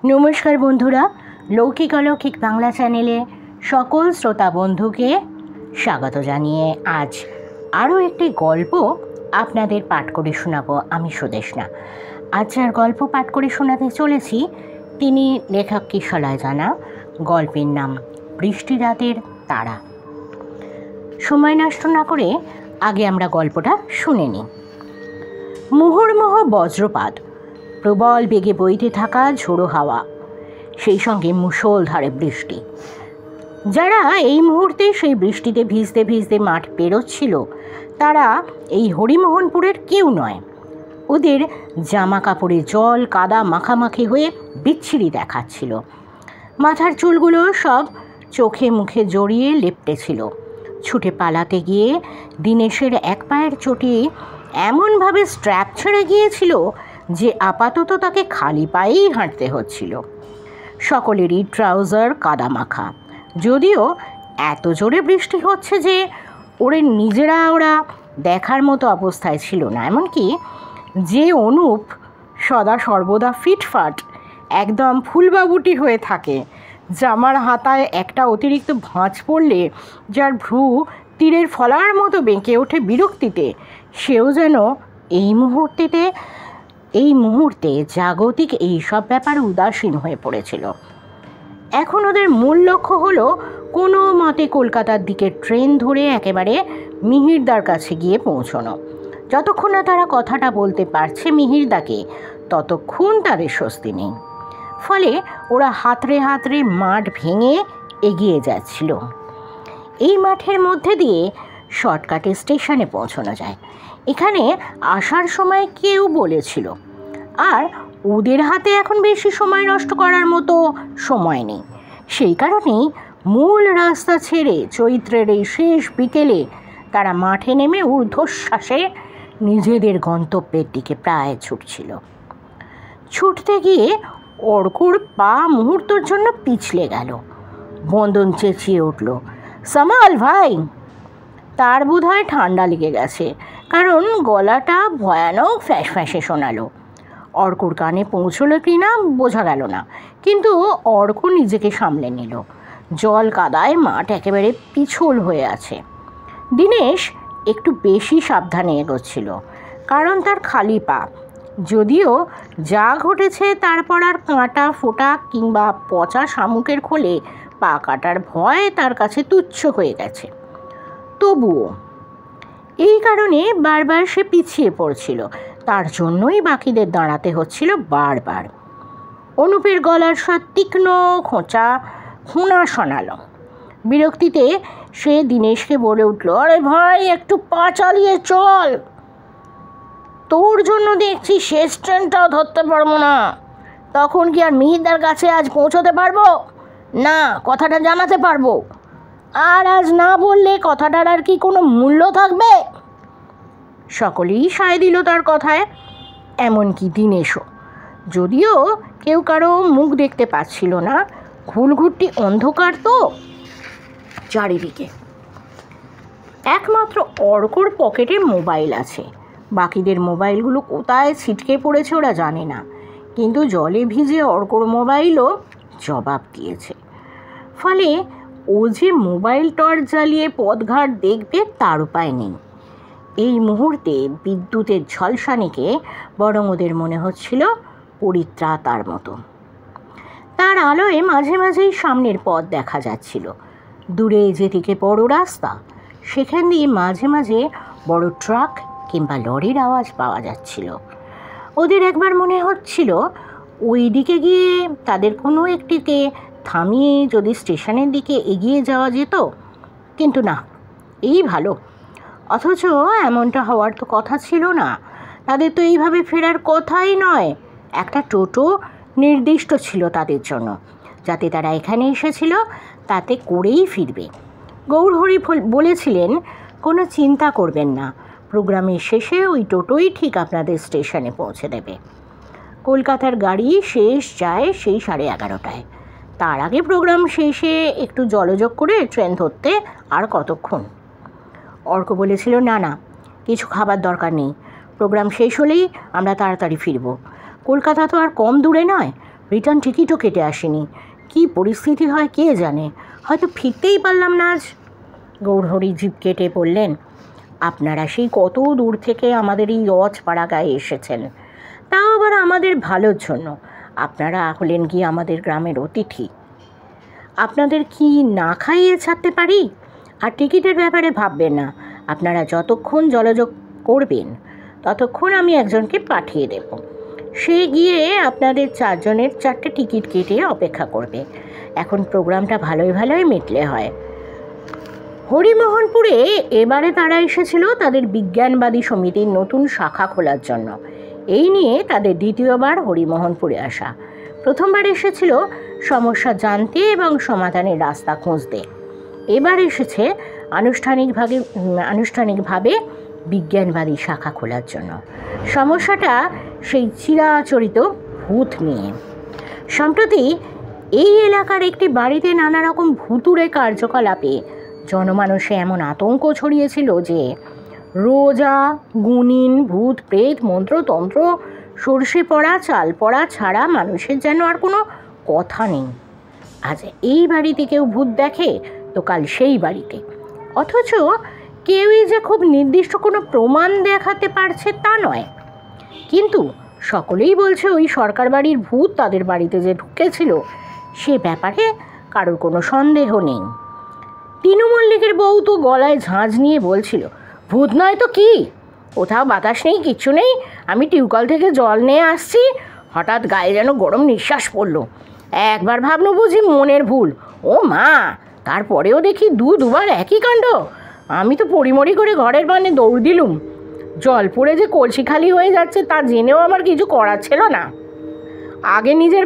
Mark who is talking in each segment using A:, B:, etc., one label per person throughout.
A: নমস্কার বন্ধুরা, লৌকিক অলৌকিক বাংলা চ্যানেলে সকল শ্রোতা বন্ধুকে স্বাগত জানিয়ে আজ আরও একটি গল্প আপনাদের পাঠ করে শোনাবো। আমি সুদেষ্ণা। আজ যার গল্প পাঠ করে শোনাতে চলেছি তিনি লেখক কিশলয় জানা। গল্পের নাম বৃষ্টি রাতের তারা। সময় নষ্ট না করে আগে আমরা গল্পটা শুনে নিই। মুহুর্মুহু বজ্রপাত, প্রবল বেগে বইতে থাকা ঝোড়ো হাওয়া, সেই সঙ্গে মুষলধারে বৃষ্টি। যারা এই মুহূর্তে সেই বৃষ্টিতে ভিজতে ভিজতে মাঠ পেরোচ্ছিল তারা এই হরিমোহনপুরের কেউ নয়। ওদের জামা কাপড়ে জল কাদা মাখামাখি হয়ে বিচ্ছিরি দেখাচ্ছিল। মাথার চুলগুলো সব চোখে মুখে জড়িয়ে লেপ্টেছিল। ছুটে পালাতে গিয়ে দিনেশের এক পায়ের চোটে এমনভাবে স্ট্র্যাপ ছেড়ে গিয়েছিল যে আপাতত তাকে খালি পায়েই হাঁটতে হচ্ছিল। সকলেরই ট্রাউজার কাদা মাখা, যদিও এত জোরে বৃষ্টি হচ্ছে যে ওরা দেখার মতো অবস্থায় ছিল না। এমনকি যে অনুপ সদা সর্বদা ফিটফাট একদম ফুলবাবুটি হয়ে থাকে, জামার হাতায় একটা অতিরিক্ত ভাঁজ পড়লে যার ভ্রু তীরের ফলার মতো বেঁকে ওঠে বিরক্তিতে, সেও যেন এই মুহূর্তে জাগতিক এই সব ব্যাপারে উদাসীন হয়ে পড়েছিল। এখন ওদের মূল লক্ষ্য হলো কোনো মতে কলকাতার দিকে ট্রেন ধরে একেবারে মিহিরদার কাছে গিয়ে পৌঁছানো। যতক্ষণ না তারা কথাটা বলতে পারছে মিহিরদাকে, ততক্ষণ তাদের স্বস্তি নেই। ফলে ওরা হাতড়ে হাতড়ে মাঠ ভেঙে এগিয়ে যাচ্ছিল। এই মাঠের মধ্যে দিয়ে শর্টকাটে স্টেশনে পৌঁছানো যায়, এখানে আসার সময় কেউ বলেছিল। আর ওদের হাতে এখন বেশি সময় নষ্ট করার মতো সময় নেই। সেই কারণেই মূল রাস্তা ছেড়ে চৈত্রের এই শেষ বিকেলে তারা মাঠে নেমে ঊর্ধ্বশ্বাসে নিজেদের গন্তব্যের দিকে প্রায় ছুটছিল। ছুটতে গিয়ে অর্কুর পা মুহূর্তের জন্য পিছলে গেল। বন্দন চেঁচিয়ে উঠল, সামাল ভাই! তার বোধহয় ঠান্ডা লেগে গেছে, কারণ গলাটা ভয়ানক ফ্যাঁসে শোনালো। অর্কুর কানে পৌঁছলো কি না বোঝা গেল না, কিন্তু অর্ক নিজেকে সামলে নিল। জল কাদায় মাঠ একেবারে পিছল হয়ে আছে। দিনেশ একটু বেশি সাবধানে এগোচ্ছিল, কারণ তার খালি পা। যদিও যা ঘটেছে তারপর আর কাঁটা ফোটা কিংবা পচা শামুকের খোলে পা কাটার ভয় তার কাছে তুচ্ছ হয়ে গেছে। তবুও এই কারণে বারবার সে পিছিয়ে পড়ছিল। তার জন্যই বাকিদের দাঁড়াতে হচ্ছিল বারবার। অনুপের গলার স্বর তীক্ষ্ণ খোঁচা শোনালো। বিরক্তিতে সে দিনেশকে বলে উঠল, আরে ভাই, একটু পা চালিয়ে চল, তোর জন্য দেখছি শেষ ট্রেনটাও ধরতে পারবো না। তখন কি আর মিহিরদার কাছে আজ পৌঁছতে পারবো না? কথাটা জানাতে পারবো? আর আজ না বললে কথাটার আর কি কোনো মূল্য থাকবে? সকলেই সায় দিল তার কথায়, এমনকি দিনেশও। যদিও কেউ কারো মুখ দেখতে পাচ্ছিল না, ঘুলঘুট্টি অন্ধকার তো চারিদিকে। একমাত্র অর্কর পকেটে মোবাইল আছে। বাকিদের মোবাইলগুলো কোথায় ছিটকে পড়েছে ওরা জানে না, কিন্তু জলে ভিজে অর্কর মোবাইলও জবাব দিয়েছে। ফলে ও যে মোবাইল টর্চ জ্বালিয়ে পথঘাট দেখবে তার উপায় নেই। এই মুহূর্তে বিদ্যুতের ঝলসানিকে বরং ওদের মনে হচ্ছিল পরিত্রাতার মতো। তার আলোয় মাঝে মাঝেই সামনের পথ দেখা যাচ্ছিল। দূরে যেদিকে বড় রাস্তা, সেখান দিয়ে মাঝে মাঝে বড় ট্রাক কিংবা লরির আওয়াজ পাওয়া যাচ্ছিল। ওদের একবার মনে হচ্ছিল ওই দিকে গিয়ে তাদের কোনো একটিতে থামিয়ে যদি স্টেশনের দিকে এগিয়ে যাওয়া যেত, কিন্তু না, এই ভালো। অথচ এমনটা হওয়ার তো কথা ছিল না। তাদের তো এইভাবে ফেরার কথাই নয়। একটা টোটো নির্দিষ্ট ছিল তাদের জন্য, যাতে তারা এখানে এসেছিল তাতে করেই ফিরবে। গৌরহরি বলেছিলেন, কোনো চিন্তা করবেন না, প্রোগ্রামের শেষে ওই টোটোই ঠিক আপনাদের স্টেশনে পৌঁছে দেবে। কলকাতার গাড়ি শেষ যায় সেই 11:30টায়। তার আগে প্রোগ্রাম শেষে একটু জলযোগ করে ট্রেন ধরতে আর কতক্ষণ? অর্ক বলেছিল, না, কিছু খাবার দরকার নেই, প্রোগ্রাম শেষ হলেই আমরা তাড়াতাড়ি ফিরব। কলকাতা তো আর কম দূরে নয়, রিটার্ন টিকিটও কেটে আসেনি। কি পরিস্থিতি হয় কে জানে, হয়তো ফিরতেই পারলাম না আজ। গৌরহরি জিভ কেটে বললেন, আপনারা সেই কত দূর থেকে আমাদের এই অজপাড়া গায়ে এসেছেন, তাও আবার আমাদের ভালোর জন্য। আপনারা হলেন কি আমাদের গ্রামের অতিথি, আপনাদের কি না খাইয়ে ছাড়তে পারি? আর টিকিটের ব্যাপারে ভাববেন না, আপনারা যতক্ষণ জলযোগ করবেন ততক্ষণ আমি একজনকে পাঠিয়ে দেব। সে গিয়ে আপনাদের 4 জনের 4টে টিকিট কেটে অপেক্ষা করবে। এখন প্রোগ্রামটা ভালোই ভালোই মিটলে হয়। হরিমোহনপুরে এবারে তারা এসেছিল তাদের বিজ্ঞানবাদী সমিতির নতুন শাখা খোলার জন্য। এই নিয়ে তাদের দ্বিতীয়বার হরিমোহনপুরে আসা। প্রথমবার এসেছিল সমস্যা জানতে এবং সমাধানের রাস্তা খুঁজতে। এবার এসেছে আনুষ্ঠানিকভাবে বিজ্ঞানবাদী শাখা খোলার জন্য। সমস্যাটা সেই চিরাচরিত ভূত নিয়ে। সম্প্রতি এই এলাকার একটি বাড়িতে নানা রকম ভুতুড়ে কার্যকলাপে জনমানসে এমন আতঙ্ক ছড়িয়েছিল যে রোজা, গুণিন, ভূত প্রেত, মন্ত্রতন্ত্র, সর্ষে পড়া, চাল পড়া ছাড়া মানুষের যেন আর কোনো কথা নেই। আজ এই বাড়িতে কেউ ভূত দেখে তো কাল সেই বাড়িতে, অথচ কেউই যে খুব নির্দিষ্ট কোনো প্রমাণ দেখাতে পারছে তা নয়। কিন্তু সকলেই বলছে ওই সরকার বাড়ির ভূত তাদের বাড়িতে যে ঢুকেছিল সে ব্যাপারে কারোর কোনো সন্দেহ নেই। তিনু মল্লিকের বউ তো গলায় ঝাঁঝ নিয়ে বলছিল, ভূত নয় তো কি, কোথাও বাতাস নেই, কিচ্ছু নেই। আমি টিউবকল থেকে জল নিয়ে আসছি, হঠাৎ গায়ে যেন গরম নিঃশ্বাস পড়লো। একবার ভাবলো বুঝি মনের ভুল, ও মা, তারপরেও দেখি দুবার একই কাণ্ড। আমি তো পরিমরি করে ঘরের বানে দৌড় দিলুম। জল পড়ে যে কলসি খালি হয়ে যাচ্ছে তা জেনেও আমার কিছু করার ছিল না। আগে নিজের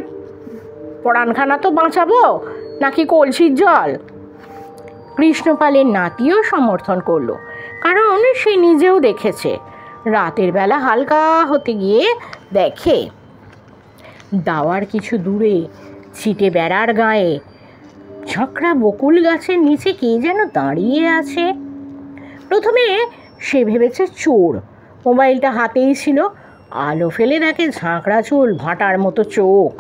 A: পরাণখানা তো বাঁচাবো, নাকি কলসির জল? কৃষ্ণপালের নাতিও সমর্থন করলো, কারণ সে নিজেও দেখেছে। রাতের বেলা হালকা হতে গিয়ে দেখে দাওয়ার কিছু দূরে ছিটে বেড়ার গায়ে ঝাঁকড়া বকুল গাছের নিচে কে যেন দাঁড়িয়ে আছে। প্রথমে সে ভেবেছে চোর, মোবাইলটা হাতেই ছিল। আলো ফেলে দেখে ঝাঁকড়া চুল, ভাঁটার মতো চোখ।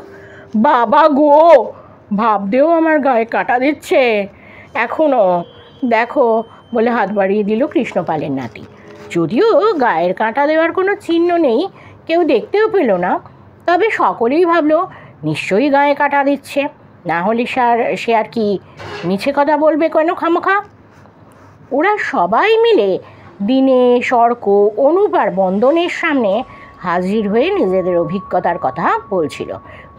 A: বাবা গো, ভাবতেও আমার গায়ে কাটা দিচ্ছে এখনও। দেখো বলে হাত বাড়িয়ে দিল কৃষ্ণপালের নাতি। যদিও গায়ের কাঁটা দেওয়ার কোনো চিহ্ন নেই, কেউ দেখতেও পেল না, তবে সকলেই ভাবলো নিশ্চয়ই গায়ে কাঁটা দিচ্ছে, না হলে সে আর কি মিছে কথা বলবে কেন খামোখা। ওরা সবাই মিলে দীনেশ, অর্ক, অনুপ আর বন্দনের সামনে হাজির হয়ে নিজেদের অভিজ্ঞতার কথা বলছিল।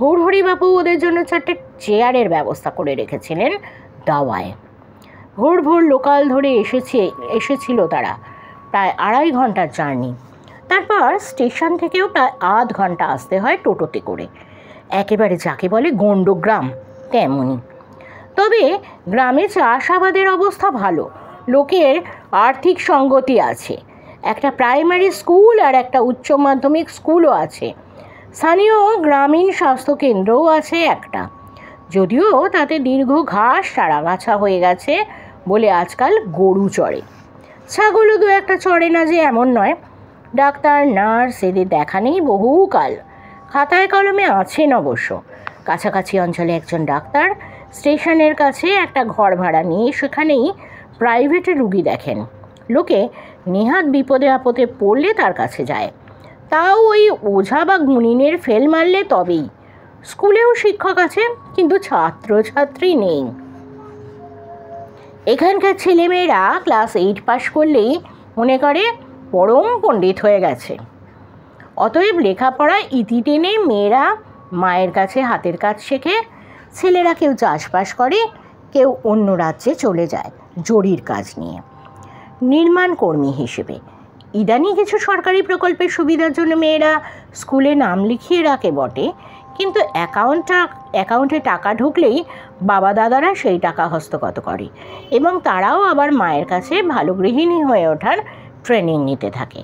A: গৌরহরিবাবু ওদের জন্য 4টে চেয়ারের ব্যবস্থা করে রেখেছিলেন দাওয়ায়। ভোর ভোর লোকাল ধরে এসেছিল তারা, প্রায় 2.5 ঘন্টার জার্নি। তারপর স্টেশন থেকেও প্রায় আধ ঘন্টা আসতে হয় টোটোতে করে। একেবারে যাকে বলে গণ্ডগ্রাম তেমনই। তবে গ্রামে চাষাবাদের অবস্থা ভালো, লোকের আর্থিক সঙ্গতি আছে। একটা প্রাইমারি স্কুল আর একটা উচ্চ মাধ্যমিক স্কুলও আছে। স্থানীয় গ্রামীণ স্বাস্থ্যকেন্দ্রও আছে একটা, যদিও তাতে দীর্ঘ ঘাস চারাগাছা হয়ে গেছে বলে আজকাল গরু চড়ে। ছাগলও 2-1টা চড়ে না যে এমন নয়। ডাক্তার, নার্স এদের দেখা নেই বহুকাল। খাতায় কলমে আছেন অবশ্য। কাছাকাছি অঞ্চলে একজন ডাক্তার স্টেশনের কাছে একটা ঘর ভাড়া নিয়ে সেখানেই প্রাইভেটে রুগী দেখেন। লোকে নেহাত বিপদে আপদে পড়লে তার কাছে যায়, তাও ওই ওঝা বা গুণিনের ফেল মারলে তবেই। স্কুলেও শিক্ষক আছে, কিন্তু ছাত্রছাত্রী নেই। এখানকার ছেলেমেয়েরা ক্লাস 8 পাশ করলেই মনে করে পরম পণ্ডিত হয়ে গেছে। অতএব লেখাপড়া ইতি টেনে মেয়েরা মায়ের কাছে হাতের কাজ শেখে। ছেলেরা কেউ চাষবাস করে, কেউ অন্য রাজ্যে চলে যায় জরির কাজ নিয়ে, নির্মাণ কর্মী হিসেবে। ইদানিং কিছু সরকারি প্রকল্পের সুবিধার জন্য মেয়েরা স্কুলে নাম লিখিয়ে রাখে বটে, কিন্তু অ্যাকাউন্টে টাকা ঢুকলেই বাবা দাদারা সেই টাকা হস্তগত করে এবং তারাও আবার মায়ের কাছে ভালো গৃহিণী হয়ে ওঠার ট্রেনিং নিতে থাকে।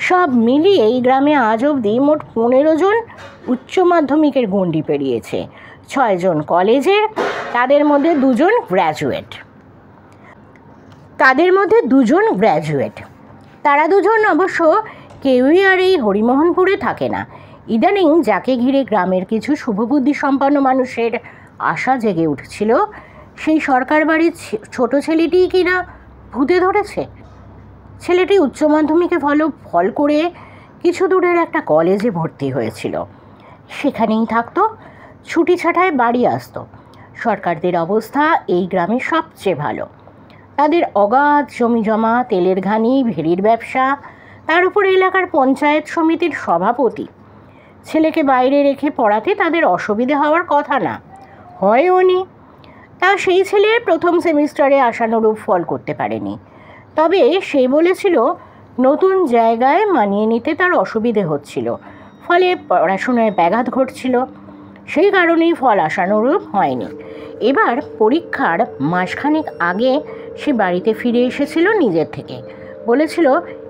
A: সব মিলিয়ে এই গ্রামে আজ অবধি মোট 15 জন উচ্চ মাধ্যমিকের গণ্ডি পেরিয়েছে, 6 জন কলেজের, তাদের মধ্যে 2 জন গ্র্যাজুয়েট। তারা 2 জন অবশ্য কেউই আর এই হরিমোহনপুরে থাকে না। ইদানিং যাকে ঘিরে গ্রামের কিছু শুভবুদ্ধি সম্পন্ন মানুষের আশা জেগে উঠছিল, সেই সরকার বাড়ির ছোট ছেলেটিই কিনা ভূতে ধরেছে। ছেলেটি উচ্চ মাধ্যমিকে ফল করে কিছু দূরের একটা কলেজে ভর্তি হয়েছিল। সেখানেই থাকতো, ছুটি ছাটায় বাড়ি আসতো। সরকারদের অবস্থা এই গ্রামে সবচেয়ে ভালো। তাদের অগাধ জমি জমা, তেলের ঘানি, ভেড়ির ব্যবসা, তার উপর এলাকার পঞ্চায়েত সমিতির সভাপতি। ছেলেকে বাইরে রেখে পড়াতে তাদের অসুবিধে হওয়ার কথা না, হয়ও নি। তা সেই ছেলে প্রথম সেমিস্টারে আশানুরূপ ফল করতে পারেনি। তবে সে বলেছিল নতুন জায়গায় মানিয়ে নিতে তার অসুবিধে হচ্ছিল, ফলে পড়াশোনায় ব্যাঘাত ঘটছিল। সেই কারণেই ফল আশানুরূপ হয়নি। এবার পরীক্ষার মাসখানেক আগে সে বাড়িতে ফিরে এসেছিল নিজের থেকে। বলেছিল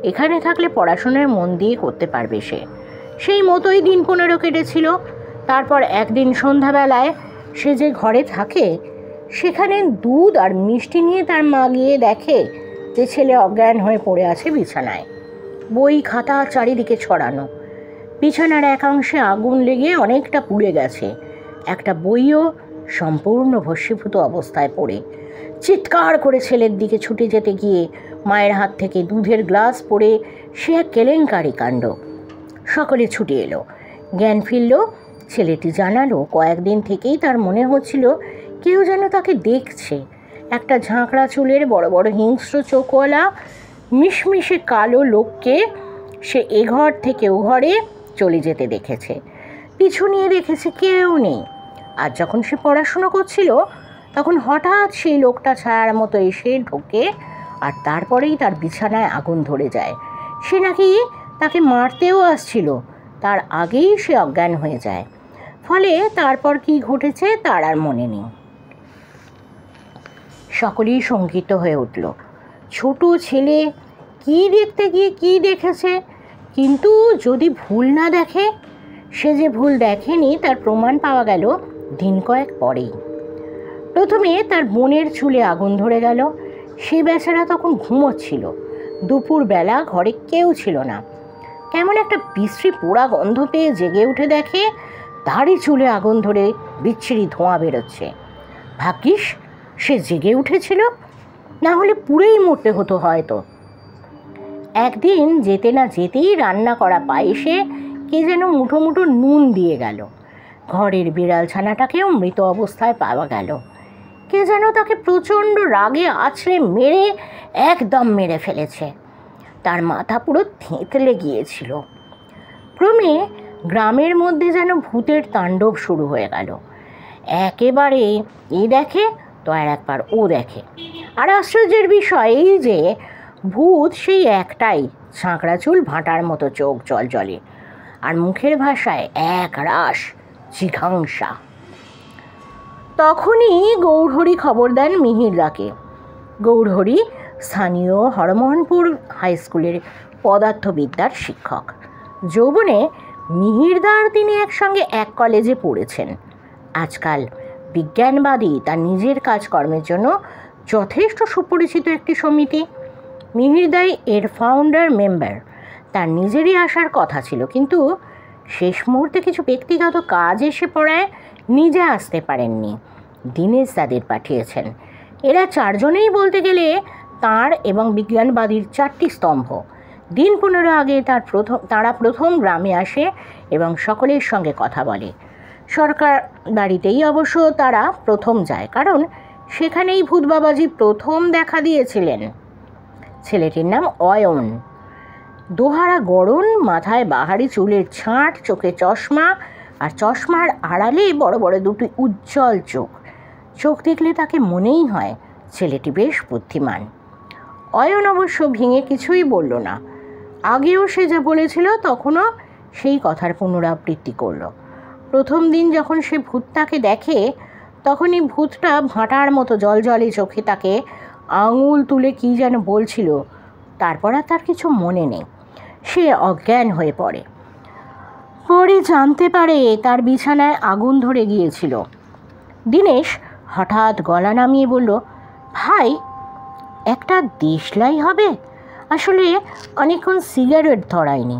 A: এখানে থাকলে পড়াশোনায় মন দিয়ে করতে পারবে সে। সেই মতোই দিন 15 কেটেছিল। তারপর একদিন সন্ধ্যাবেলায় সে যে ঘরে থাকে সেখানে দুধ আর মিষ্টি নিয়ে তার মা গিয়ে দেখে যে ছেলে অজ্ঞান হয়ে পড়ে আছে বিছানায়, বই খাতা চারিদিকে ছড়ানো। বিছানার একাংশে আগুন লেগে অনেকটা পুড়ে গেছে। একটা বইও সম্পূর্ণ ভস্মীভূত অবস্থায় পড়ে। চিৎকার করে ছেলের দিকে ছুটে যেতে গিয়ে মায়ের হাত থেকে দুধের গ্লাস পড়ে সে এক কেলেঙ্কারি কাণ্ড। সকলে ছুটে এলো, জ্ঞান ফিরল। ছেলেটি জানালো কয়েকদিন থেকেই তার মনে হচ্ছিল কেউ যেন তাকে দেখছে। একটা ঝাঁকড়া চুলের বড় বড় হিংস্র চোখওয়ালা মিশমিশে কালো লোককে সে এ ঘর থেকে ও ঘরে চলে যেতে দেখেছে। পিছু নিয়ে দেখেছে কেউ নেই। আর যখন সে পড়াশুনো করছিল তখন হঠাৎ সেই লোকটা ছায়ার মতো এসে ঢোকে, আর তারপরেই তার বিছানায় আগুন ধরে যায়। সে নাকি তাকে মারতেও আসছিল, তার আগেই সে অজ্ঞান হয়ে যায়। ফলে তারপর কি ঘটেছে তার আর মনে নেই। সকলেই শঙ্কিত হয়ে উঠল। ছোট ছেলে কি দেখতে গিয়ে কি দেখেছে, কিন্তু যদি ভুল না দেখে। সে যে ভুল দেখেনি তার প্রমাণ পাওয়া গেল দিন কয়েক পরেই। প্রথমে তার বোনের চুলে আগুন ধরে গেল। সে বেচারা তখন ঘুমোচ্ছিল। দুপুরবেলা ঘরে কেউ ছিল না। কেমন একটা বিশ্রী পোড়া গন্ধ পেয়ে জেগে উঠে দেখে তারই চুলে আগুন ধরে বিচ্ছিরি ধোঁয়া বেরোচ্ছে। ভাগ্যিস সে জেগে উঠেছিল, না হলে পুড়েই মরতে হতো হয়তো। একদিন যেতে না যেতেই রান্না করা পায়েসে কে যেন মুঠো মুঠো নুন দিয়ে গেল। ঘরের বিড়াল ছানাটাকেও মৃত অবস্থায় পাওয়া গেল। কে যেন তাকে প্রচণ্ড রাগে আছড়ে মেরে একদম মেরে ফেলেছে। তার মাথা পুরো থেঁতলে গিয়েছিল। ক্রমে গ্রামের মধ্যে যেন ভূতের তাণ্ডব শুরু হয়ে গেল। একেবারে এ দেখে তো আর একবার ও দেখে। আর আশ্চর্যের বিষয় এই যে ভূত সেই একটাই, ঝাঁকড়া চুল, ভাঁটার মতো চোখ জলজলে, আর মুখের ভাষায় এক রাস জিঘাংসা। তখনই গৌরহরি খবর দেন মিহিরদাকে। গৌরহরি স্থানীয় হরমোহনপুর হাই স্কুলের পদার্থবিদ্যার শিক্ষক। যৌবনে মিহিরদার তিনি একসঙ্গে এক কলেজে পড়েছেন। আজকাল বিজ্ঞানবাদী তার নিজের কাজকর্মের জন্য যথেষ্ট সুপরিচিত একটি সমিতি। মিহিরদাই এর ফাউন্ডার মেম্বার। তার নিজেরই আসার কথা ছিল, কিন্তু শেষ মুহূর্তে কিছু ব্যক্তিগত কাজ এসে পড়ায় নিজে আসতে পারেননি। দীনেশ তাদের পাঠিয়েছেন। এরা চারজনেই বলতে গেলে তাঁর এবং বিজ্ঞানবাদীর চারটি স্তম্ভ। দিন 15 আগে তারা প্রথম গ্রামে আসে এবং সকলের সঙ্গে কথা বলে। সরকার বাড়িতেই অবশ্য তারা প্রথম যায়, কারণ সেখানেই ভূত বাবাজি প্রথম দেখা দিয়েছিলেন। ছেলেটির নাম অয়ন। দোহারা গড়ন, মাথায় বাহারি চুলের ছাঁট, চোখে চশমা, আর চশমার আড়ালে বড় বড় দুটি উজ্জ্বল চোখ। চোখ দেখলে তাকে মনেই হয় ছেলেটি বেশ বুদ্ধিমান। অয়ন অবশ্য ভেঙে কিছুই বলল না। আগেও সে যা বলেছিল তখনও সেই কথার পুনরাবৃত্তি করল। প্রথম দিন যখন সে ভূতটাকে দেখে তখনই ভূতটা ভাঁটার মতো জলজলে চোখে তাকে আঙুল তুলে কী যেন বলছিল। তারপর আর তার কিছু মনে নেই। সে অজ্ঞান হয়ে পড়ে। পরে জানতে পারে তার বিছানায় আগুন ধরে গিয়েছিল। দীনেশ হঠাৎ গলা নামিয়ে বলল, ভাই একটা দেশলাই হবে? আসলে অনেকক্ষণ সিগারেট ধরায়নি,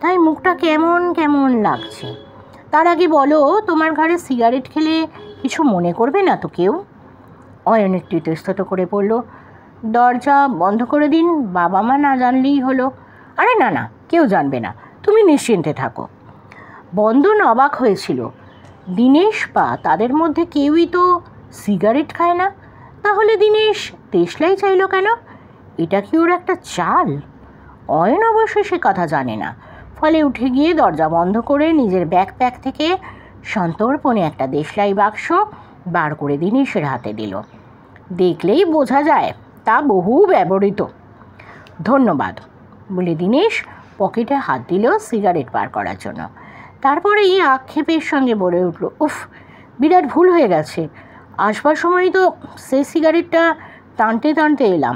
A: তাই মুখটা কেমন কেমন লাগছে। তার আগে বলো, তোমার ঘরে সিগারেট খেলে কিছু মনে করবে না তো কেউ? অয়ন একটু ইতস্তত করে বলল, দরজা বন্ধ করে দিন, বাবা মা না জানলেই হলো। আরে না না, কেউ জানবে না, তুমি নিশ্চিন্তে থাকো। বন্ধন অবাক হয়েছিল। দীনেশ বা তাদের মধ্যে কেউই তো সিগারেট খায় না, তাহলে দীনেশ দেশলাই চাইল কেন? এটা কি ওর একটা চাল? অয়ন অবশ্য সে কথা জানে না, ফলে উঠে গিয়ে দরজা বন্ধ করে নিজের ব্যাকপ্যাক থেকে সন্তর্পণে একটা দেশলাই বাক্স বার করে দীনেশের হাতে দিল। দেখলেই বোঝা যায় তা বহু ব্যবহৃত। ধন্যবাদ বলে দীনেশ পকেটে হাত দিল সিগারেট বার করার জন্য। তারপরে এই আক্ষেপের সঙ্গে বলে উঠল, উফ, বিরাট ভুল হয়ে গেছে। আসবার সময় তো সেই সিগারেটটা টানতে টানতে এলাম,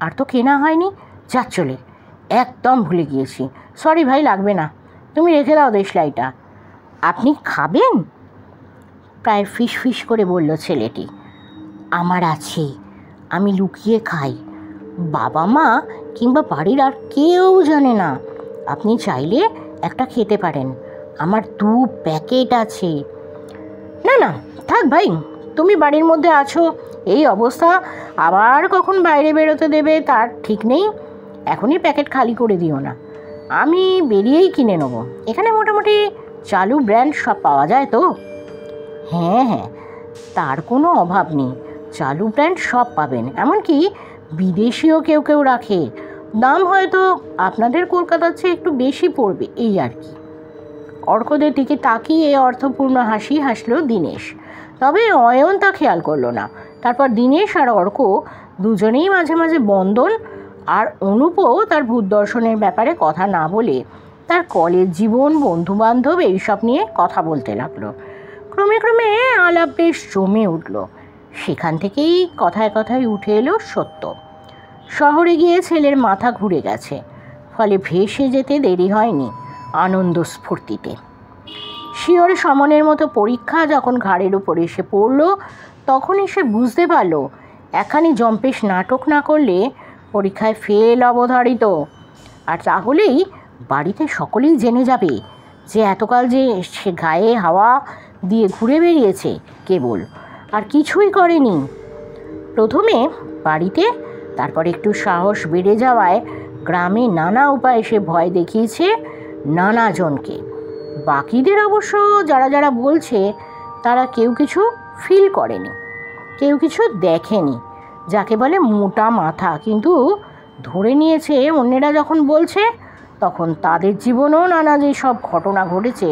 A: আর তো কেনা হয়নি। যাক চলে, একদম ভুলে গিয়েছি। সরি ভাই, লাগবে না, তুমি রেখে দাও দেশলাইটা। আপনি খাবেন? প্রায় ফিস ফিস করে বলল ছেলেটি। আমার আছে, আমি লুকিয়ে খাই, বাবা মা কিংবা বাড়ির আর কেউ জানে না। আপনি চাইলে একটা খেতে পারেন, আমার 2 প্যাকেট আছে। না না, থাক ভাই, তুমি বাড়ির মধ্যে আছো, এই অবস্থা, আবার কখন বাইরে বেরোতে দেবে তার ঠিক নেই। এখনই প্যাকেট খালি করে দিও না, আমি বেরিয়েই কিনে নেব। এখানে মোটামুটি চালু ব্র্যান্ড সব পাওয়া যায় তো? হ্যাঁ হ্যাঁ, তার কোনো অভাব নেই, চালু ব্র্যান্ড সব পাবেন, এমনকি বিদেশিও কেউ কেউ রাখে। দাম হয়তো আপনাদের কলকাতার চেয়ে একটু বেশি পড়বে, এই আর কি। অর্কদের দিকে তাকিয়ে অর্থপূর্ণ হাসি হাসল দীনেশ, তবে অয়ন তা খেয়াল করলো না। তারপর দীনেশ আর অর্ক দুজনেই মাঝে মাঝে বন্ধন আর অনুপও তার ভূত দর্শনের ব্যাপারে কথা না বলে তার কলেজ জীবন, বন্ধুবান্ধব এইসব নিয়ে কথা বলতে লাগলো। ক্রমে ক্রমে আলাপ বেশ জমে উঠল। সেখান থেকেই কথায় কথায় উঠে এলো সত্য। শহরে গিয়ে ছেলের মাথা ঘুরে গেছে, ফলে ভেসে যেতে দেরি হয়নি আনন্দ স্ফূর্তিতে। শিওর সমনের মতো পরীক্ষা যখন ঘাড়ের উপর এসে পড়ল, তখনই সে বুঝতে পারল একখানি জম্পেশ নাটক না করলে পরীক্ষায় ফেল অবধারিত। আর তাহলেই বাড়িতে সকলেই জেনে যাবে যে এতকাল যে সে গায়ে হাওয়া দিয়ে ঘুরে বেরিয়েছে কেবল, আর কিছুই করেনি। প্রথমে বাড়িতে, তারপর একটু সাহস বেড়ে যাওয়ায় গ্রামে নানা উপায়ে সে ভয় দেখিয়েছে নানা জনকে। বাকিদের অবশ্য যারা যারা বলছে তারা কেউ কিছু ফিল করেনি, কেউ কিছু দেখেনি, যাকে বলে মোটা মাথা, কিন্তু ধরে নিয়েছে অন্যেরা যখন বলছে তখন তাদের জীবনেও নানা যে সব ঘটনা ঘটেছে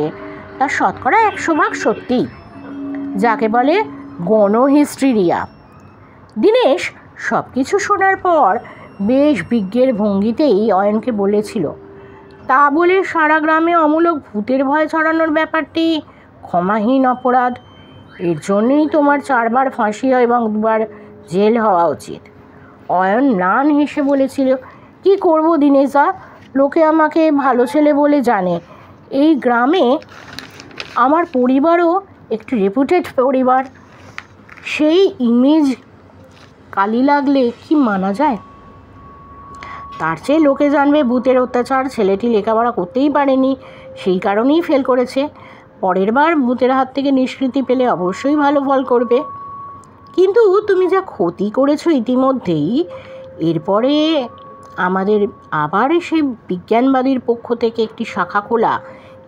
A: তা শতকরা 100% সত্যি, যাকে বলে গণহিস্ট্রিয়া। দীনেশ সব কিছু শোনার পর বেশ বিজ্ঞের ভঙ্গিতেই অয়নকে বলেছিল, তা বলে সারা গ্রামে অমূলক ভূতের ভয় ছড়ানোর ব্যাপারটি ক্ষমাহীন অপরাধ। এর জন্যই তোমার 4 বার ফাঁসি এবং 2 বার জেল হওয়া উচিত। অয়ন ম্লান হেসে বলেছিল, কি করব দীনেশদা, লোকে আমাকে ভালো ছেলে বলে জানে। এই গ্রামে আমার পরিবারও একটি রেপুটেড পরিবার, সেই ইমেজ কালি লাগলে কি মানা যায়? তার চেয়ে লোকে জানবে ভূতের অত্যাচার, ছেলেটি লেখাপড়া করতেই পারেনি, সেই কারণেই ফেল করেছে। পরের বার ভূতের হাত থেকে নিষ্কৃতি পেলে অবশ্যই ভালো ফল করবে। কিন্তু তুমি যা ক্ষতি করেছো ইতিমধ্যেই, এরপরে আমাদের আবার সেই বিজ্ঞানবাদীর পক্ষ থেকে একটি শাখা খোলা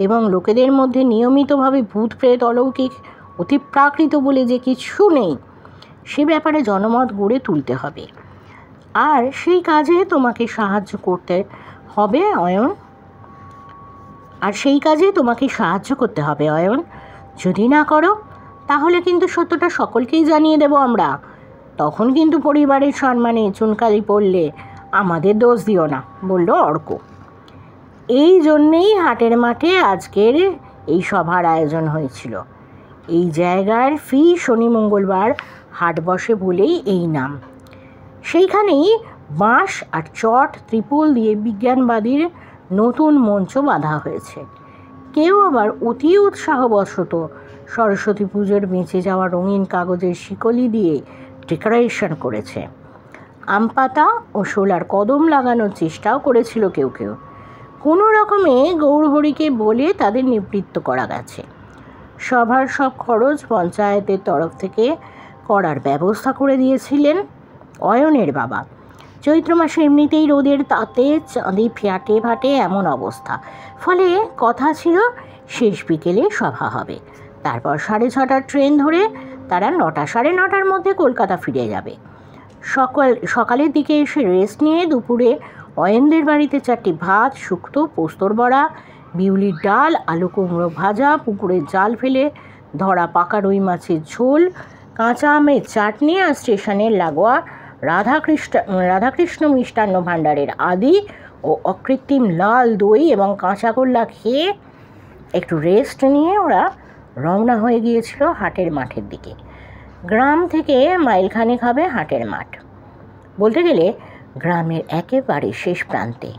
A: এবং লোকেদের মধ্যে নিয়মিতভাবে ভূত প্রেত অলৌকিক অতিপ্রাকৃত বলে যে কিছু নেই সে ব্যাপারে জনমত গড়ে তুলতে হবে। আর সেই কাজে তোমাকে সাহায্য করতে হবে অয়ন। যদি না করো তাহলে কিন্তু সত্যটা সকলকেই জানিয়ে দেব আমরা। তখন কিন্তু পরিবারের সম্মানে চুনকালি পড়লে আমাদের দোষ দিও না, বলল অর্ক। এই জন্যেই হাটের মাঠে আজকের এই সভার আয়োজন হয়েছিল। এই জায়গার ফি শনি মঙ্গলবার হাট বসে বলেই এই নাম। সেইখানেই বাঁশ আর চট ত্রিপল দিয়ে বিজ্ঞানবাদীর নতুন মঞ্চ বাঁধা হয়েছে। কেউ আবার অতি উৎসাহবশত সরস্বতী পুজোর বেঁচে যাওয়া রঙিন কাগজের শিকলি দিয়ে ডেকোরেশন করেছে। আম পাতা ও শোলার কদম লাগানোর চেষ্টাও করেছিল কেউ কেউ। কোনো রকমে গৌরহরিকে বলে তাদের নিবৃত্ত করা গেছে। সভার সব খরচ পঞ্চায়েতের তরফ থেকে করার ব্যবস্থা করে দিয়েছিলেন অয়নের বাবা। চৈত্র মাসে এমনিতেই রোদের তাতে চাঁদি ফেটে ফাটে এমন অবস্থা, ফলে কথা ছিল শেষ বিকেলে সভা হবে। তারপর 6:30টার ট্রেন ধরে তারা 9টা, 9:30টার মধ্যে কলকাতা ফিরে যাবে। সকালের দিকে এসে রেস্ট নিয়ে দুপুরে অয়নদের বাড়িতে 4টি ভাত, শুক্তো, পোস্তর বড়া, বিউলির ডাল, আলু কুমড়ো ভাজা, পুকুরের জাল ফেলে ধরা পাকা রুই মাছের ঝোল, কাঁচা আমের চাটনি আর স্টেশনের লাগোয়া রাধাকৃষ্ণ মিষ্টান্ন ভাণ্ডারের আদি ও অকৃত্রিম লাল দই এবং কাঁচাগোল্লা খেয়ে একটু রেস্ট নিয়ে ওরা রওনা হয়ে গিয়েছিল হাটের মাঠের দিকে। গ্রাম থেকে মাইলখানেক হবে হাটের মাঠ, বলতে গেলে গ্রামের একেবারে শেষ প্রান্তে।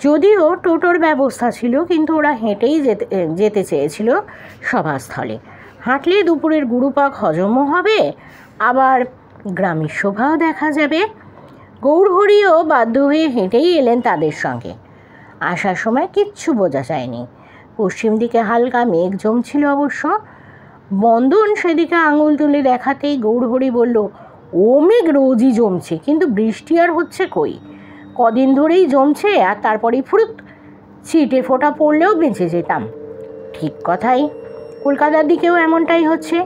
A: যদিও টোটোর ব্যবস্থা ছিল, কিন্তু ওরা হেঁটেই যেতে চেয়েছিল সভাস্থলে। হাঁটলে দুপুরের গুরুপাক হজমও হবে, আবার গ্রামের শোভাও দেখা যাবে। গৌরহরিও বাধ্য হয়ে হেঁটেই এলেন তাদের সঙ্গে। আসার সময় কিচ্ছু বোঝা যায়নি। পশ্চিম দিকে হালকা মেঘ জমছিল অবশ্য। বন্দন সেদিকে আঙুল তুলে দেখাতেই গৌরহরি বলল, ও মেঘ রোজই জমছে, কিন্তু বৃষ্টি আর হচ্ছে কই? কদিন ধরেই জমছে, আর তারপরেই ফুরুত ছিটে ফোঁটা পড়লেও বেঁচে যেতাম। ঠিক কথাই, কলকাতার দিকেও এমনটাই হচ্ছে।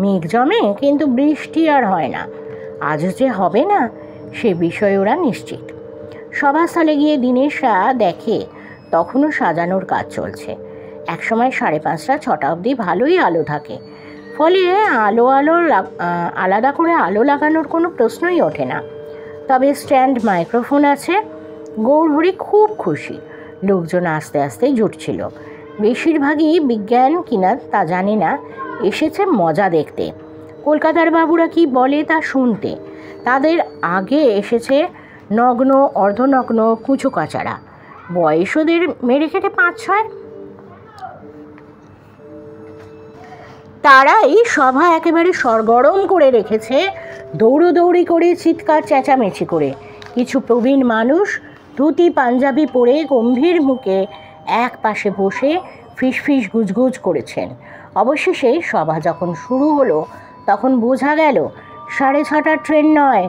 A: মেঘ জমে, কিন্তু বৃষ্টি আর হয় না। আজও যে হবে না সে বিষয়ে ওরা নিশ্চিত। সভাস্থলে গিয়ে দিনেশরা দেখে তখনও সাজানোর কাজ চলছে। একসময় 5:30, 6টা অবধি ভালোই আলো থাকে, ফলে আলাদা করে আলো লাগানোর কোনো প্রশ্নই ওঠে না। তবে স্ট্যান্ড মাইক্রোফোন আছে। গৌরহরি খুব খুশি। লোকজন আস্তে আস্তে জুটছিল। বেশিরভাগই বিজ্ঞান কিনা তা জানি না, এসেছে মজা দেখতে, কলকাতার বাবুরা কি বলে তা শুনতে। তাদের আগে এসেছে নগ্ন, অর্ধনগ্ন কুচোকাচারা। বয়স ওদের মেরে কেটে 5-6। তারাই সভা একেবারে সরগরম করে রেখেছে, দৌড়োদৌড়ি করে, চিৎকার চেঁচামেচি করে। কিছু প্রবীণ মানুষ ধুতি পাঞ্জাবি পরে গম্ভীর মুখে এক পাশে বসে ফিসফিস গুজগুজ করেছেন। অবশেষে সভা যখন শুরু হলো তখন বোঝা গেল 6:30টার ট্রেন নয়,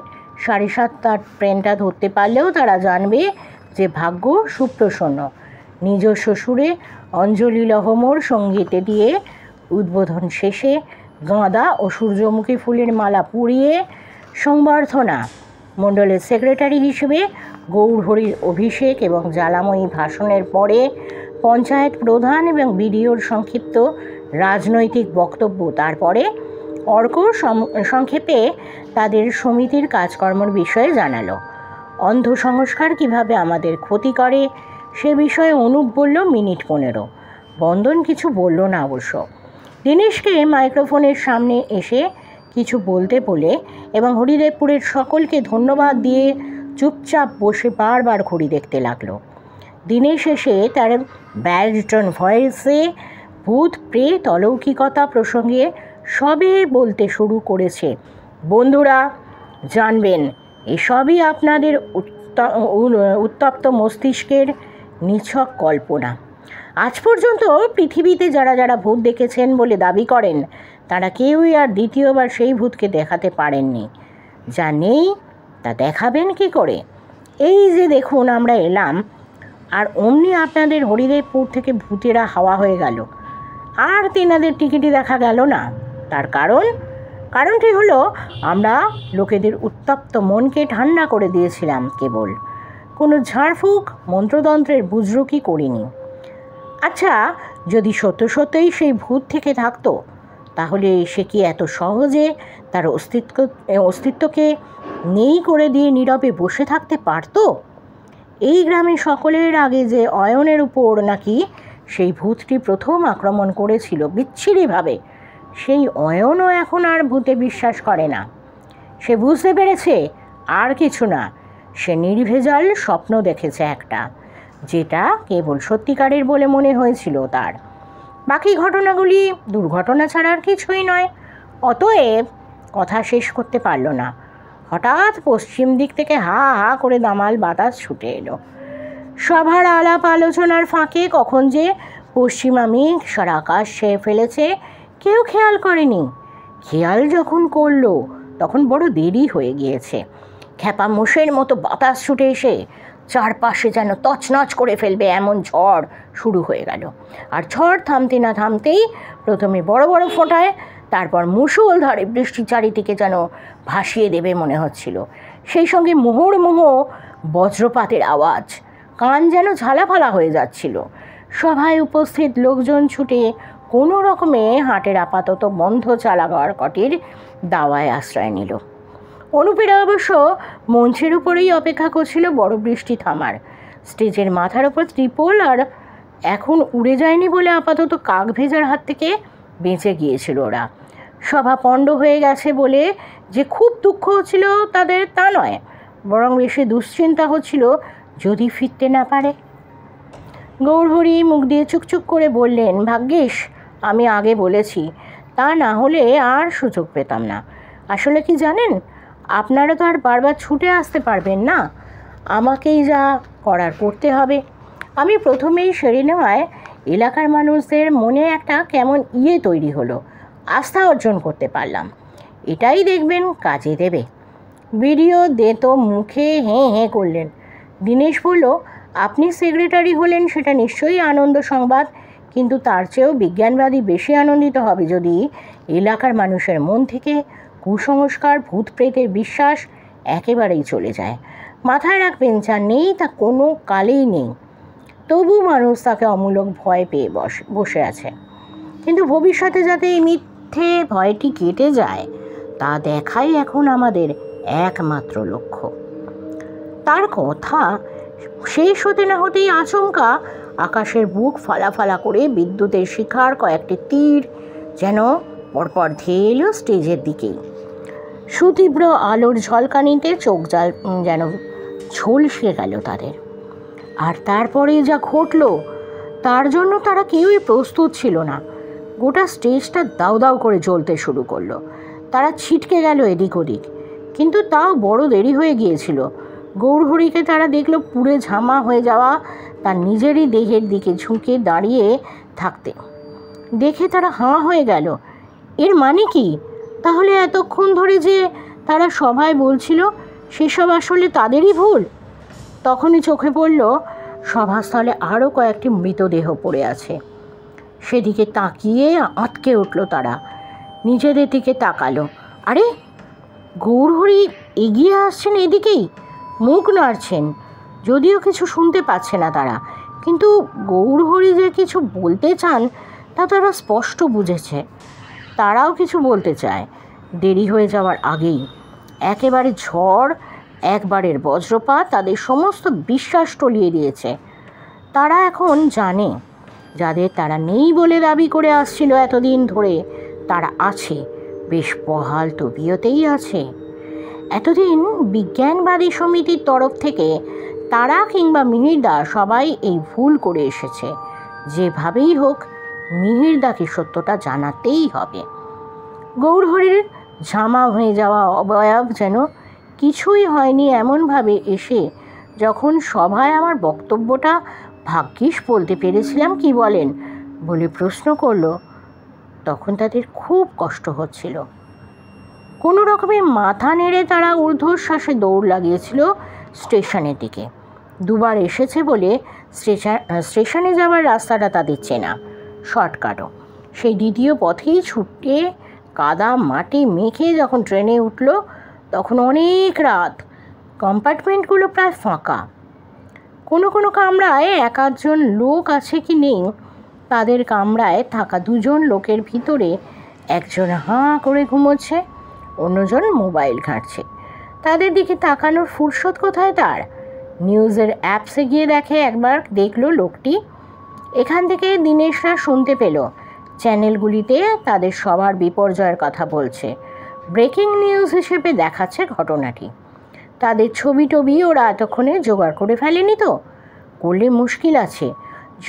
A: 7:30টার ট্রেনটা ধরতে পারলেও তারা জানবে যে ভাগ্য সুপ্রসন্ন। নিজস্ব সুরে অঞ্জলি লহমর সঙ্গীতে দিয়ে উদ্বোধন শেষে গাঁদা ও সূর্যমুখী ফুলের মালা পুড়িয়ে সংবর্ধনা মণ্ডলের সেক্রেটারি হিসেবে গৌরহরির অভিষেক এবং জ্বালাময়ী ভাষণের পরে পঞ্চায়েত প্রধান এবং বিডিওর সংক্ষিপ্ত রাজনৈতিক বক্তব্য। তারপরে অর্ক সংক্ষেপে তাদের সমিতির কাজকর্মের বিষয়ে জানালো। অন্ধ সংস্কার কীভাবে আমাদের ক্ষতি করে সে বিষয়ে অনুপ বলল মিনিট 15। বন্দন কিছু বলল না অবশ্য। দিনেশকে মাইক্রোফোনের সামনে এসে কিছু বলতে বলে এবং হরিদেবপুরের সকলকে ধন্যবাদ দিয়ে চুপচাপ বসে বারবার ঘড়ি দেখতে লাগলো। দিনেশ এসে তার ব্যারিটন ভয়েসে ভূত প্রেত অলৌকিকতা প্রসঙ্গে সবে বলতে শুরু করেছে। বন্ধুরা, জানবেন এসবই আপনাদের উত্তপ্ত মস্তিষ্কের নিছক কল্পনা। আজ পর্যন্ত পৃথিবীতে যারা যারা ভূত দেখেছেন বলে দাবি করেন তারা কেউই আর দ্বিতীয়বার সেই ভূতকে দেখাতে পারেননি। যা নেই তা দেখাবেন কি করে? এই যে দেখুন আমরা এলাম, আর অমনি আপনাদের হরিদেবপুর থেকে ভূতেরা হাওয়া হয়ে গেল, আর তেনাদের টিকিটই দেখা গেল না। তার কারণটি হলো আমরা লোকেদের উত্তপ্ত মনকে ঠান্ডা করে দিয়েছিলাম কেবল, কোনো ঝাড়ফুঁক মন্ত্রতন্ত্রের বুজরুকি করিনি। আচ্ছা, যদি সত্য সত্যই সেই ভূত থেকে থাকতো তাহলে সে কি এত সহজে তার অস্তিত্বকে নেই করে দিয়ে নীরবে বসে থাকতে পারতো? এই গ্রামে সকলের আগে যে অয়নের উপর নাকি সেই ভূতটি প্রথম আক্রমণ করেছিল বিচ্ছিরিভাবে, সেই অয়নও এখন আর ভূতে বিশ্বাস করে না। সে বুঝতে পেরেছে আর কিছু না, সে নির্ভেজাল স্বপ্ন দেখেছে একটা, যেটা কেবল সত্যিকারের বলে মনে হয়েছিল তার। বাকি ঘটনাগুলি দুর্ঘটনা ছাড়া আর কিছুই নয়। অতএব কথা শেষ করতে পারল না। হঠাৎ পশ্চিম দিক থেকে হা হা করে দামাল বাতাস ছুটে এলো। সভার আলাপ আলোচনার ফাঁকে কখন যে পশ্চিমা মেঘ সারা আকাশ ছেয়ে ফেলেছে কেউ খেয়াল করেনি। খেয়াল যখন করলো তখন বড় দেরি হয়ে গিয়েছে। খ্যাপা মোষের মতো বাতাস ছুটে এসে চারপাশে যেন তছনছ করে ফেলবে এমন ঝড় শুরু হয়ে গেল। আর ঝড় থামতে না থামতেই প্রথমে বড় বড় ফোঁটায়, তারপর মুষলধারে বৃষ্টি চারিদিকে যেন ভাসিয়ে দেবে মনে হচ্ছিল। সেই সঙ্গে মুহুর্মুহ বজ্রপাতের আওয়াজ, কান যেন ঝালাফালা হয়ে যাচ্ছিল। সভায় উপস্থিত লোকজন ছুটে কোনো রকমে হাটের আপাতত বন্ধ চালাঘর কটির দাওয়ায় আশ্রয় নিল। অনুপেরা অবশ্য মঞ্চের উপরেই অপেক্ষা করছিল বড় বৃষ্টি থামার। স্টেজের মাথার ওপর ত্রিপল আর এখন উড়ে যায়নি বলে আপাতত কাক ভেজার হাত থেকে বেঁচে গিয়েছিল ওরা। সভা পণ্ড হয়ে গেছে বলে যে খুব দুঃখ হচ্ছিল তাদের তা নয়, বরং বেশি দুশ্চিন্তা হচ্ছিল যদি ফিরতে না পারে। গৌরহরি মুখ দিয়ে চুকচুক করে বললেন, ভাগ্যিস আমি আগে বলেছি, তা না হলে আর সুযোগ পেতাম না। আসলে কি জানেন, আপনারা তো আর বারবার ছুটে আসতে পারবেন না, আমাকেই যা করার করতে হবে। আমি প্রথমেই সেরে নেওয়ায় এলাকার মানুষদের মনে একটা কেমন তৈরি হলো, আস্থা অর্জন করতে পারলাম। এটাই দেখবেন কাজে দেবে। ভিডিও দে তো মুখে হেঁ হেঁ করলেন। দীনেশ বলল, আপনি সেক্রেটারি হলেন সেটা নিশ্চয়ই আনন্দ সংবাদ, কিন্তু তার চেয়েও বিজ্ঞানবাদী বেশি আনন্দিত হবে যদি এলাকার মানুষের মন থেকে কুসংস্কার, ভূত প্রেতের বিশ্বাস একেবারেই চলে যায়। মাথায় রাখবেন, যা নেই তা কোনো কালেই নেই, তবু মানুষ তাকে অমূলক ভয় পেয়ে বসে আছে। কিন্তু ভবিষ্যতে যাতে এই মিথ্যে ভয়টি কেটে যায় তা দেখাই এখন আমাদের একমাত্র লক্ষ্য। তার কথা শেষ হতে না হতেই আচমকা আকাশের বুক ফালাফালা করে বিদ্যুতের শিখার কয়েকটি তীর যেন পরপর ধেয়ে এলো স্টেজের দিকেই। সুতীব্র আলোর ঝলকানিতে চোখ যেন ঝলসে গেল তাদের। আর তারপরে যা ঘটল তার জন্য তারা কেউই প্রস্তুত ছিল না। গোটা স্টেজটা দাউ দাউ করে জ্বলতে শুরু করলো। তারা ছিটকে গেল এদিক ওদিক, কিন্তু তাও বড় দেরি হয়ে গিয়েছিল। গৌরহরিকে তারা দেখল পুড়ে ঝামা হয়ে যাওয়া তার নিজেরই দেহের দিকে ঝুঁকে দাঁড়িয়ে থাকতে। দেখে তারা হাঁ হয়ে গেল। এর মানে কি? তাহলে এতক্ষণ ধরে যে তারা সবাই বলছিল সেসব আসলে তাদেরই ভুল? তখনই চোখে পড়ল সভাস্থলে আরও কয়েকটি মৃতদেহ পড়ে আছে। সেদিকে তাকিয়ে আঁতকে উঠল তারা, নিজেদের দিকে তাকালো। আরে, গৌরহরি এগিয়ে আসছেন এদিকেই, মুখ নাড়ছেন, যদিও কিছু শুনতে পাচ্ছে না তারা, কিন্তু গৌরহরি যে কিছু বলতে চান তা তারা স্পষ্ট বুঝেছে। তারাও কিছু বলতে চায়। দেরি হয়ে যাওয়ার আগেই একেবারে ঝড়, একবারের বজ্রপাত তাদের সমস্ত বিশ্বাস টলিয়ে দিয়েছে। তারা এখন জানে, যাদের তারা নেই বলে দাবি করে আসছিল এতদিন ধরে, তারা আছে, বেশ বহাল তবিয়তেই আছে। এতদিন বিজ্ঞানবাদী সমিতির তরফ থেকে তারা কিংবা মিহিরদা সবাই এই ভুল করে এসেছে। যেভাবেই হোক মিহিরদাকে সত্যটা জানাতেই হবে। গৌরহরির ঝামা হয়ে যাওয়া অবয়ব যেন কিছুই হয়নি এমনভাবে এসে যখন সভায় আমার বক্তব্যটা ভাগ্যিস বলতে পেরেছিলাম কি বলেন বলে প্রশ্ন করল, তখন তাদের খুব কষ্ট হচ্ছিল। কোনো রকমে মাথা নেড়ে তারা ঊর্ধ্বশ্বাসে দৌড় লাগিয়েছিল স্টেশনের দিকে। দুবার এসেছে বলে স্টেশনে যাওয়ার রাস্তাটা তাদের চেনা, শর্টকাটও। সেই দ্বিতীয় পথেই ছুটে কাদা মাটি মেখে যখন ট্রেনে উঠল তখন অনেক রাত, কম্পার্টমেন্টগুলো প্রায় ফাঁকা। কোনো কোনো কামরায় এক আধজন লোক আছে কি নেই, তাদের কামরায় থাকা দুজন লোকের ভিতরে একজন হাঁ করে ঘুমোচ্ছে, অন্যজন মোবাইল ঘাঁটছে। তাদের দিকে তাকানোর ফুরসত কোথায় তার? নিউজের অ্যাপসে গিয়ে একবার দেখলো লোকটি। এখান থেকে দীনেশরা শুনতে পেল চ্যানেলগুলিতে তাদের সবার বিপর্যয়ের কথা বলছে। ব্রেকিং নিউজ হিসেবে দেখাচ্ছে ঘটনাটি। তাদের ছবি টবি ওরা এতক্ষণে জোগাড় করে ফেলেনি তো? করলে মুশকিল আছে।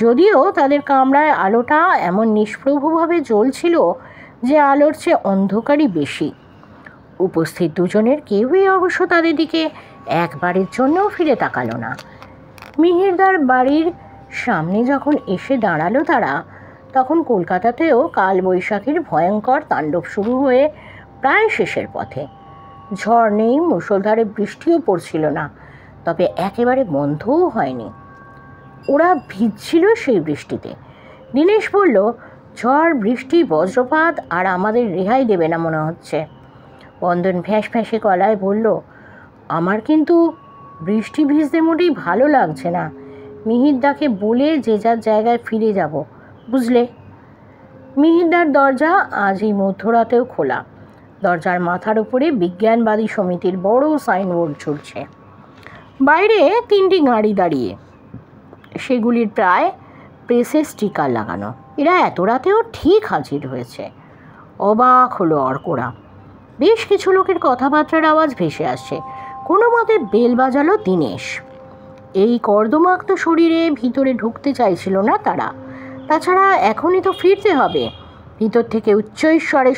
A: যদিও তাদের কামরায় আলোটা এমন নিষ্প্রভভাবে জ্বলছিল যে আলোর চেয়ে অন্ধকারই বেশি। উপস্থিত দুজনের কেউই অবশ্য তাদের দিকে একবারের জন্যও ফিরে তাকালো না। মিহিরদার বাড়ির সামনে যখন এসে দাঁড়ালো তারা, তখন কলকাতাতেও কালবৈশাখীর ভয়ঙ্কর তাণ্ডব শুরু হয়ে প্রায় শেষের পথে। ঝড় নেই, মুষলধারে বৃষ্টিও পড়ছিল না, তবে একেবারে বন্ধও হয়নি। ওরা ভিজছিল সেই বৃষ্টিতে। দীনেশ বলল, ঝড়, বৃষ্টি, বজ্রপাত আর আমাদের রেহাই দেবে না মনে হচ্ছে। বন্ধন ফ্যাঁস ফ্যাঁসে গলায় বলল, আমার কিন্তু বৃষ্টি ভিজতে মোটেই ভালো লাগছে না। মিহিরদাকে বলে যে যার জায়গায় ফিরে যাব, বুঝলে? মিহিরদার দরজা আজ এই মধ্যরাতেও খোলা। দরজার মাথার উপরে বিজ্ঞানবাদী সমিতির বড় সাইনবোর্ড ঝুলছে। বাইরে 3টি গাড়ি দাঁড়িয়ে, সেগুলির প্রায় প্রেসে স্টিকার লাগানো। এরা এত রাতেও ঠিক হাজির হয়েছে। অবাক হলো অর্করা। বেশ কিছু লোকের কথাবার্তার আওয়াজ ভেসে আসছে। কোনো মতে বেল বাজালো দীনেশ। এই কর্দমাক্ত শরীরে ভিতরে ঢুকতে চাইছিল না তারা। তাছাড়া এখনই তো ফিরতে হবে। ভিতর থেকে উচ্চৈঃস্বরে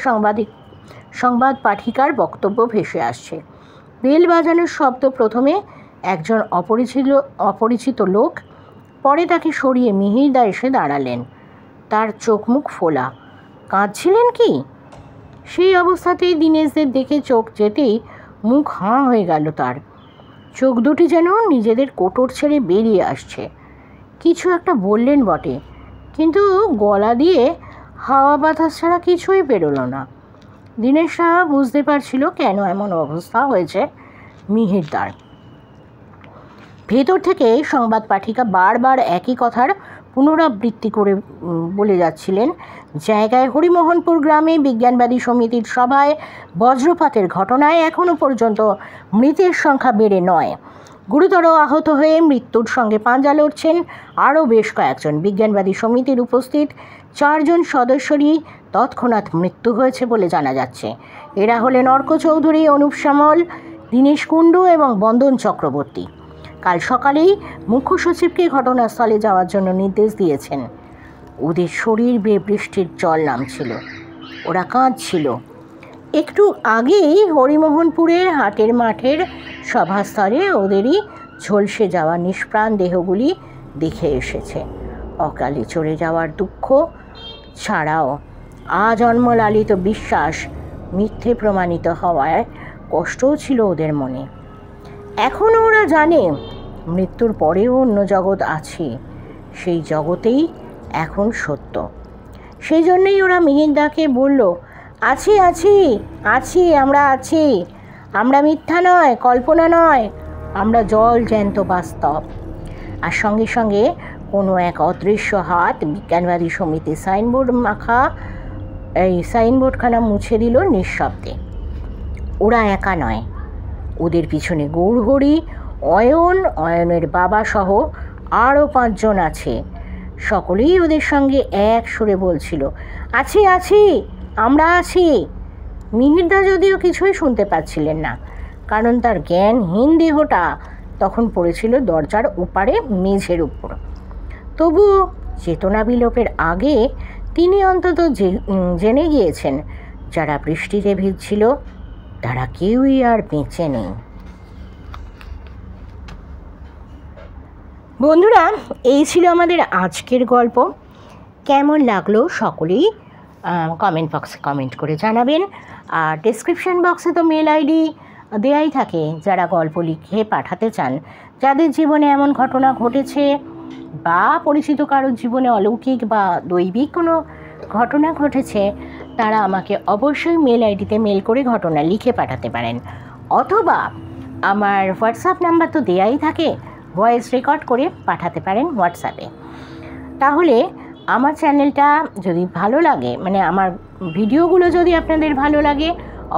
A: সংবাদ পাঠিকার বক্তব্য ভেসে আসছে। বেল বাজানোর শব্দ প্রথমে একজন অপরিচিত লোক, পরে তাকে সরিয়ে মিহিরদা এসে দাঁড়ালেন। তার চোখ মুখ ফোলা। কাঁদছিলেন কি? সেই অবস্থাতেই দীনেশদের দেখে চোখ যেতেই মুখ হাঁ হয়ে গেল তার। চোখ দুটি যেন নিজেদের কোটর ছেড়ে বেরিয়ে আসছে। কিছু একটা বললেন বটে, কিন্তু গলা দিয়ে হাওয়া বাতাস ছাড়া কিছুই বেরোলো না। দীনেশরা বুঝতে পারছিল কেন এমন অবস্থা হয়েছে মিহিরদার। ভেতর থেকে সংবাদ পাঠিকা বারবার একই কথার পুনরাবৃত্তি করে বলে যাচ্ছিলেন, জায়গায় হরিমোহনপুর গ্রামে বিজ্ঞানবাদী সমিতির সভায় বজ্রপাতের ঘটনায় এখনও পর্যন্ত মৃতের সংখ্যা বেড়ে নয়। গুরুতর আহত হয়ে মৃত্যুর সঙ্গে পাঞ্জা লড়ছেন আরও বেশ কয়েকজন। বিজ্ঞানবাদী সমিতির উপস্থিত 4 জন সদস্যরই তৎক্ষণাৎ মৃত্যু হয়েছে বলে জানা যাচ্ছে। এরা হলেন অর্ক চৌধুরী, অনুপ সামল, দীনেশ কুণ্ডু এবং বন্দন চক্রবর্তী। কাল সকালেই মুখ্য সচিবকে ঘটনাস্থলে যাওয়ার জন্য নির্দেশ দিয়েছেন। ওদের শরীর বেয়ে বৃষ্টির জল নামছিল, ওরা কাঁদছিল। একটু আগেই হরিমোহনপুরের হাটের মাঠের সভাস্থলে ওদেরই ঝলসে যাওয়া নিষ্প্রাণ দেহগুলি দেখে এসেছে। অকালে চলে যাওয়ার দুঃখ ছাড়াও আজন্ম লালিত বিশ্বাস মিথ্যে প্রমাণিত হওয়ায় কষ্টও ছিল ওদের মনে। এখনও ওরা জানে মৃত্যুর পরেও অন্য জগৎ আছে, সেই জগতেই এখন সত্য। সেই জন্যেই ওরা মিহিরদাকে বলল, আছি আছি আছি, আমরা আছি, আমরা মিথ্যা নয়, কল্পনা নয়, আমরা জল জ্যান্ত বাস্তব। আর সঙ্গে সঙ্গে কোনো এক অদৃশ্য হাত বিজ্ঞানবাদী সমিতির সাইনবোর্ডখানা মুছে দিল নিঃশব্দে। ওরা একা নয়, ওদের পিছনে গৌরহরি, অয়নের বাবা সহ আরও 5 জন আছে। সকলেই ওদের সঙ্গে এক সুরে বলছিল, আছি আছি, আমরা আছি। মিহিরদা যদিও কিছুই শুনতে পাচ্ছিলেন না, কারণ তার জ্ঞানহীন দেহটা তখন পড়েছিল দরজার ওপারে মেঝের উপর। তবুও চেতনা বিলোপের আগে তিনি অন্তত জেনে গিয়েছেন, যারা বৃষ্টিতে ভিজছিল তারা কেউই আর বেঁচে নেই। বন্ধুরা, এই ছিল আমাদের আজকের গল্প। কেমন লাগলো সকলেই কমেন্ট বক্সে কমেন্ট করে জানাবেন। আর ডেসক্রিপশন বক্সে তো মেল আইডি দেয়াই থাকে, যারা গল্প লিখে পাঠাতে চান, যাদের জীবনে এমন ঘটনা ঘটেছে বা পরিচিত কারোর জীবনে অলৌকিক বা দৈবিক কোনো ঘটনা ঘটেছে, তারা আমাকে অবশ্যই মেল আইডিতে মেল করে ঘটনা লিখে পাঠাতে পারেন। অথবা আমার হোয়াটসঅ্যাপ নাম্বার তো দেয়াই থাকে, ভয়েস রেকর্ড করে পাঠাতে পারেন হোয়াটসঅ্যাপে। তাহলে আমার চ্যানেলটা যদি ভালো লাগে, মানে আমার ভিডিওগুলো যদি আপনাদের ভালো লাগে,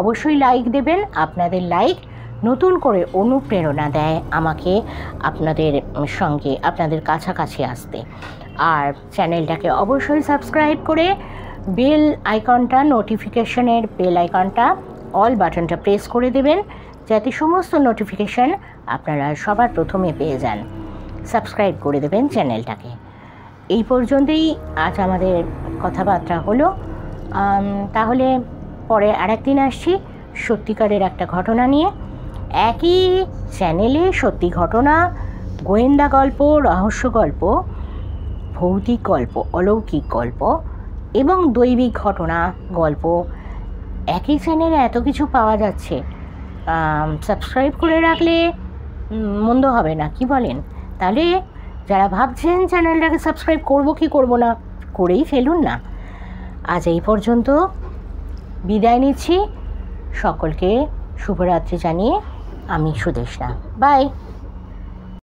A: অবশ্যই লাইক দেবেন। আপনাদের লাইক নতুন করে অনুপ্রেরণা দেয় আমাকে আপনাদের সঙ্গে, আপনাদের কাছাকাছি আসতে। আর চ্যানেলটাকে অবশ্যই সাবস্ক্রাইব করে বেল আইকনটা, নোটিফিকেশনের বেল আইকনটা, অল বাটনটা প্রেস করে দেবেন, যাতে সমস্ত নোটিফিকেশান আপনারা সবার প্রথমে পেয়ে যান। সাবস্ক্রাইব করে দেবেন চ্যানেলটাকে। এই পর্যন্তই আজ আমাদের কথাবার্তা হলো। তাহলে পরে আরেকদিন আসছি সত্যিকারের একটা ঘটনা নিয়ে। একই চ্যানেলে সত্যি ঘটনা গোয়েন্দা গল্প, রহস্য গল্প, ভৌতিক গল্প, অলৌকিক গল্প এবং দৈবিক ঘটনা গল্প একই চ্যানেলে এত কিছু পাওয়া যাচ্ছে। সাবস্ক্রাইব করে রাখলে মন্দ হবে না, কি বলেন? তাহলে যারা ভাবছেন চ্যানেলটাকে সাবস্ক্রাইব করব কি করব না, করেই ফেলুন না। আজ এই পর্যন্ত, বিদায় নিচ্ছি। সকলকে শুভরাত্রি জানিয়ে আমি সুদেষ্ণা। বাই।